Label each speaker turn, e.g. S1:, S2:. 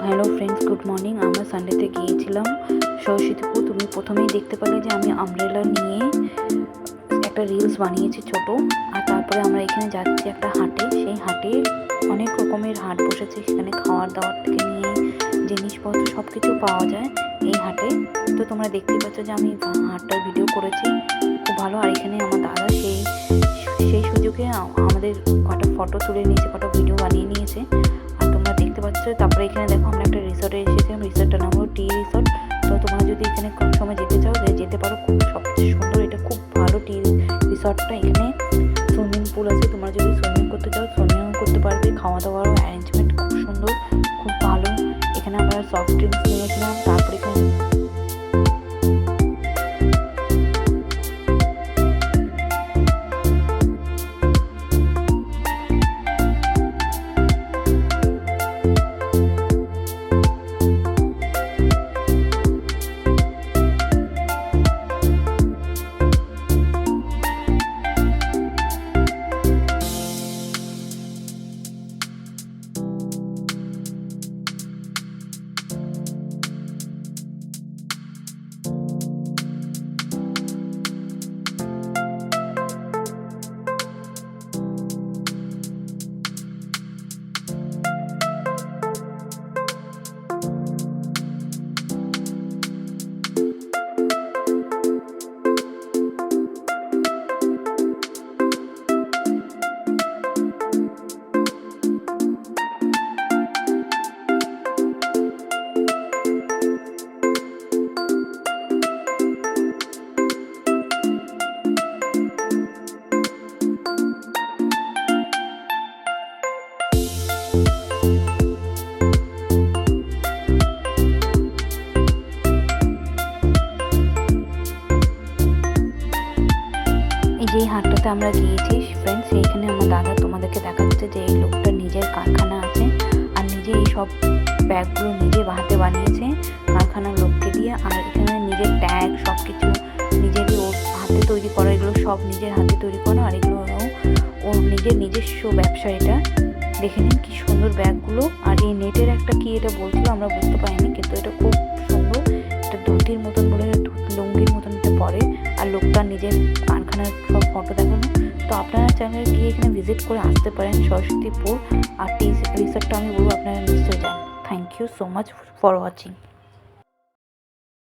S1: Hello friends, good morning. আমরা সানডেতে গিয়েছিলাম সরস্বতীপুর। তুমি প্রথমেই দেখতে পেলে যে আমি আমব্রেলা নিয়ে একটা রিলস বানিয়েছি ছোট। আর তারপরে আমরা এখানে যাচ্ছি একটা হাটে। সেই হাটে অনেক রকমের হাট বসেছে, সেখানে খাওয়ার দাওয়ার থেকে নিয়ে জিনিসপত্র সব কিছু পাওয়া যায় এই হাটে। তো তোমরা দেখতেই পাচ্ছ যে আমি হাটটার ভিডিও করেছি, খুব ভালো। আর এখানে আমার দাদা সেই সুযোগে আমাদের কটা ফটো তুলে নিয়েছে, কটা ভিডিও বানিয়ে নিয়েছে, আর তোমরা দেখতে পাচ্ছ। তারপরে এখানে দেখো আমরা একটা রিসর্টে এসেছিলাম, রিসর্টটার নাম হলো টি রিসর্ট। তো তোমরা যদি এখানে কোন সময় যেতে চাও যেতে পারো, খুব সবচেয়ে সুন্দর, এটা খুব ভালো টি রিসর্টটা। এখানে সুইমিং পুল আছে, তোমরা যদি সুইমিং করতে চাও সুইমিংও করতে পারবে। খাওয়া দাওয়ারও অ্যারেঞ্জমেন্ট খুব সুন্দর, খুব ভালো। এখানে আমরা সফট ড্রিঙ্কস নিয়েছিলাম। তারপরে এখানে যেই হাটটাতে আমরা গিয়েছি ফ্রেন্ডস, এইখানে আমার দাদা তোমাদেরকে দেখাচ্ছে যে এই লোকটা নিজের কারখানা আছে, আর নিজে এই সব ব্যাগগুলো নিজে হাতে বানিয়েছে কারখানার লোককে দিয়ে। আর এখানে নিজের ট্যাগ সব কিছু নিজেরই ওর হাতে তৈরি করা, এগুলো সব নিজের হাতে তৈরি করা। আর এগুলো ওর নিজস্ব ব্যবসা। এটা দেখে নিন কি সুন্দর ব্যাগগুলো। আর এই নেটের একটা কি এটা বলছিল, আমরা বুঝতে পারিনি, কিন্তু এটা খুব সুন্দর। এটা ধুতির মতন বলে, লুঙ্গির মতন এটা পরে। আর লোকটা নিজের কারখানার সব ফটো দেখানো। তো আপনারা চাইলে গিয়ে এখানে ভিজিট করে আসতে পারেন সরস্বতীপুর। আর টি রিসর্টটা আমি বলবো আপনারা নিশ্চয়ই যান। Thank you so much for watching.